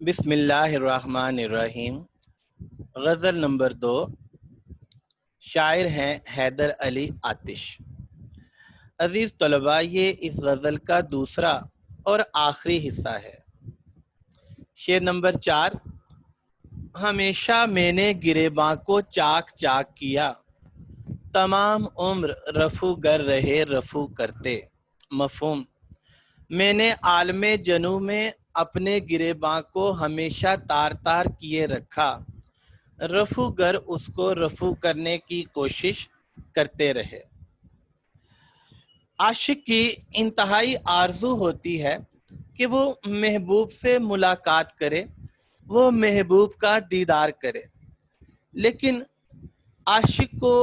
بسم اللہ الرحمن الرحیم۔ غزل نمبر 2، شاعر ہیں حیدر علی آتش۔ عزیز طلباء، یہ اس غزل کا دوسرا اور آخری حصہ ہے۔ شعر نمبر 4، ہمیشہ میں نے گریباں کو چاک چاک کیا، تمام عمر رفو گر رہے رفو کرتے۔ مفہوم: میں نے عالم جنوں میں اپنے گریباں کو ہمیشہ تار تار کیے رکھا، رفو گر اس کو رفو کرنے کی کوشش کرتے رہے۔ عاشق کی انتہائی آرزو ہوتی ہے کہ وہ محبوب سے ملاقات کرے، وہ محبوب کا دیدار کرے، لیکن عاشق کو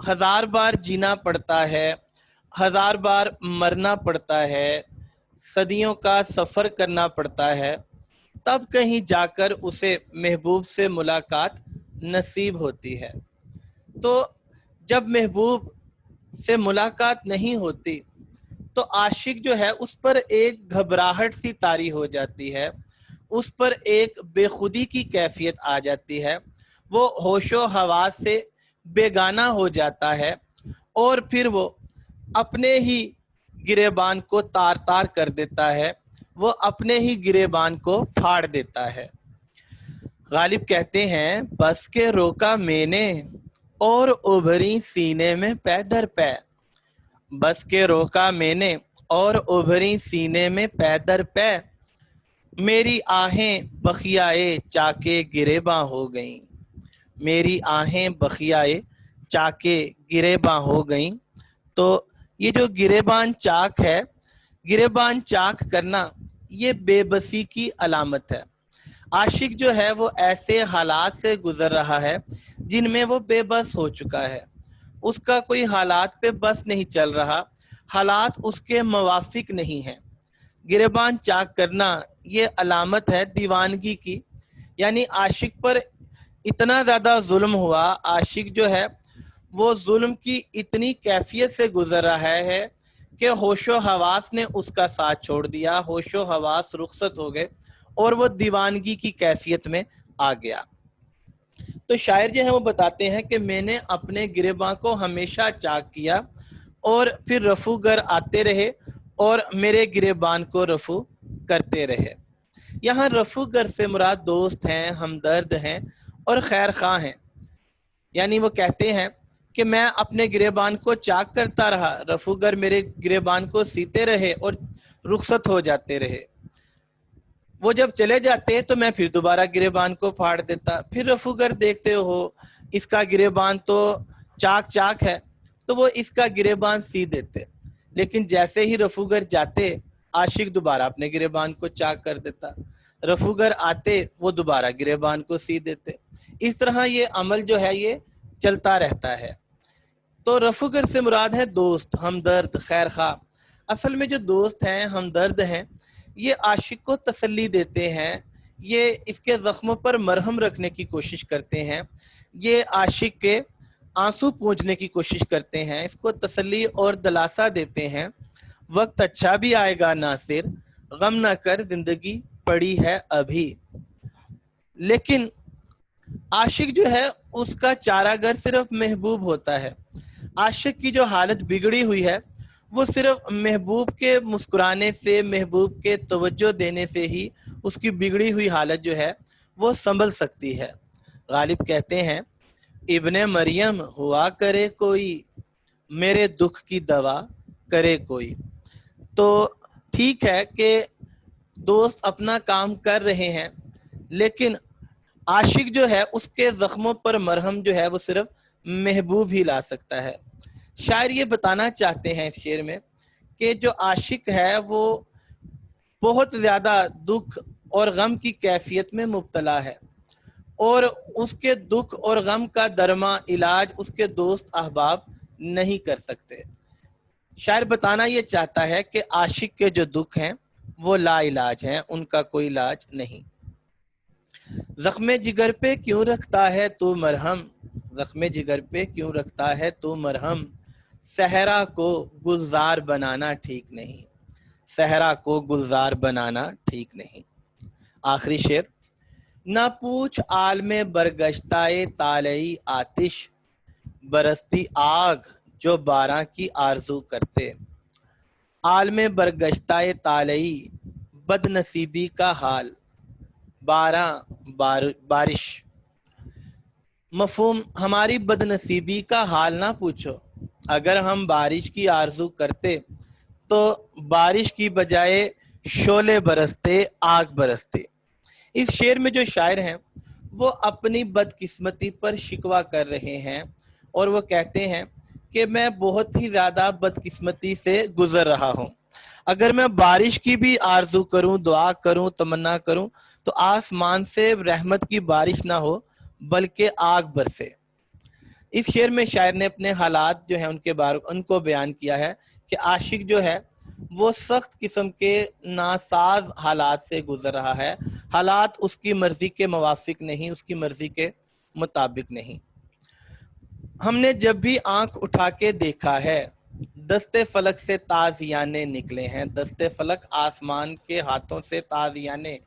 ہزار بار جینا پڑتا ہے، ہزار بار مرنا پڑتا ہے، صدیوں کا سفر کرنا پڑتا ہے، تب کہیں جا کر اسے محبوب سے ملاقات نصیب ہوتی ہے۔ تو جب محبوب سے ملاقات نہیں ہوتی تو عاشق جو ہے اس پر ایک گھبراہٹ سی طاری ہو جاتی ہے، اس پر ایک بے خودی کی کیفیت آ جاتی ہے، وہ ہوش و حواس سے بیگانہ ہو جاتا ہے اور پھر وہ اپنے ہی گریبان کو تار تار کر دیتا ہے، وہ اپنے ہی گریبان کو پھاڑ دیتا ہے۔ غالب کہتے ہیں، بس کے روکا میں نے اور ابھری سینے میں پے در پے، بس کے روکا میں نے اور ابھری سینے میں پے در پے، میری آہیں بخیائے چاکے گریباں ہو گئیں، میری آہیں بخیائے چاکے گریباں ہو گئیں۔ تو یہ جو گریبان چاک ہے، گریبان چاک کرنا یہ بے بسی کی علامت ہے۔ عاشق جو ہے وہ ایسے حالات سے گزر رہا ہے جن میں وہ بے بس ہو چکا ہے، اس کا کوئی حالات پہ بس نہیں چل رہا، حالات اس کے موافق نہیں ہیں۔ گریبان چاک کرنا یہ علامت ہے دیوانگی کی، یعنی عاشق پر اتنا زیادہ ظلم ہوا، عاشق جو ہے وہ ظلم کی اتنی کیفیت سے گزر رہا ہے کہ ہوش و حواس نے اس کا ساتھ چھوڑ دیا، ہوش و حواس رخصت ہو گئے اور وہ دیوانگی کی کیفیت میں آ گیا۔ تو شاعر جو ہیں وہ بتاتے ہیں کہ میں نے اپنے گریباں کو ہمیشہ چاک کیا اور پھر رفو گر آتے رہے اور میرے گریبان کو رفو کرتے رہے۔ یہاں رفو گر سے مراد دوست ہیں، ہمدرد ہیں اور خیر خواہ ہیں۔ یعنی وہ کہتے ہیں کہ میں اپنے گریبان کو چاک کرتا رہا، رفو گر میرے گریبان کو سیتے رہے اور رخصت ہو جاتے رہے، وہ جب چلے جاتے تو میں پھر دوبارہ گریبان کو پھاڑ دیتا، پھر رفو گر دیکھتے ہو اس کا گریبان تو چاک چاک ہے تو وہ اس کا گریبان سی دیتے، لیکن جیسے ہی رفو گر جاتے عاشق دوبارہ اپنے گریبان کو چاک کر دیتا، رفو گر آتے وہ دوبارہ گریبان کو سی دیتے۔ اس طرح یہ عمل جو ہے یہ چلتا رہتا ہے۔ تو رفو گر سے مراد ہے دوست، ہمدرد، خیر خواہ۔ اصل میں جو دوست ہیں، ہمدرد ہیں، یہ عاشق کو تسلی دیتے ہیں، یہ اس کے زخموں پر مرہم رکھنے کی کوشش کرتے ہیں، یہ عاشق کے آنسو پونچھنے کی کوشش کرتے ہیں، اس کو تسلی اور دلاسا دیتے ہیں۔ وقت اچھا بھی آئے گا ناصر، غم نہ کر زندگی پڑی ہے ابھی۔ لیکن عاشق جو ہے اس کا چارہ گر صرف محبوب ہوتا ہے۔ عاشق کی جو حالت بگڑی ہوئی ہے وہ صرف محبوب کے مسکرانے سے، محبوب کے توجہ دینے سے ہی اس کی بگڑی ہوئی حالت جو ہے وہ سنبھل سکتی ہے۔ غالب کہتے ہیں، ابن مریم ہوا کرے کوئی، میرے دکھ کی دوا کرے کوئی۔ تو ٹھیک ہے کہ دوست اپنا کام کر رہے ہیں، لیکن عاشق جو ہے اس کے زخموں پر مرہم جو ہے وہ صرف محبوب ہی لا سکتا ہے۔ شاعر یہ بتانا چاہتے ہیں اس شعر میں کہ جو عاشق ہے وہ بہت زیادہ دکھ اور غم کی کیفیت میں مبتلا ہے، اور اس کے دکھ اور غم کا درما علاج اس کے دوست احباب نہیں کر سکتے۔ شاعر بتانا یہ چاہتا ہے کہ عاشق کے جو دکھ ہیں وہ لا علاج ہیں، ان کا کوئی علاج نہیں۔ زخم جگر پہ کیوں رکھتا ہے تو مرہم، زخم جگر پہ کیوں رکھتا ہے تو مرہم، صحرا کو گلزار بنانا ٹھیک نہیں، صحرا کو گلزار بنانا ٹھیک نہیں۔ آخری شعر، نہ پوچھ عالم برگشتائے طالعی آتش، برستی آگ جو بارہ کی آرزو کرتے۔ عالم برگشتائے طالعی، بد نصیبی کا حال، بارہ بارش۔ مفہوم: ہماری بد نصیبی کا حال نہ پوچھو، اگر ہم بارش کی آرزو کرتے تو بارش کی بجائے شعلے برستے، آگ برستے۔ اس شعر میں جو شاعر ہیں وہ اپنی بدقسمتی پر شکوہ کر رہے ہیں اور وہ کہتے ہیں کہ میں بہت ہی زیادہ بدقسمتی سے گزر رہا ہوں، اگر میں بارش کی بھی آرزو کروں، دعا کروں، تمنا کروں تو آسمان سے رحمت کی بارش نہ ہو بلکہ آگ برسے۔ اس شعر میں شاعر نے اپنے حالات جو ہیں ان کو بیان کیا ہے کہ عاشق جو ہے وہ سخت قسم کے ناساز حالات سے گزر رہا ہے، حالات اس کی مرضی کے موافق نہیں، اس کی مرضی کے مطابق نہیں۔ ہم نے جب بھی آنکھ اٹھا کے دیکھا ہے، دستے فلک سے تازیانے نکلے ہیں، دستے فلک آسمان کے ہاتھوں سے تازیانے،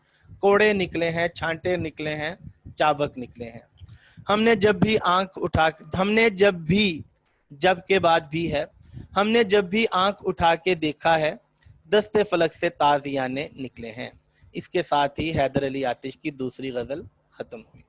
کوڑے نکلے ہیں، چھانٹے نکلے ہیں، چابک نکلے ہیں۔ ہم نے جب بھی آنکھ اٹھا ہم نے جب بھی جب کے بعد بھی ہے ہم نے جب بھی آنکھ اٹھا کے دیکھا ہے، دستے فلک سے تازیانے نکلے ہیں۔ اس کے ساتھ ہی حیدر علی آتش کی دوسری غزل ختم ہوئی۔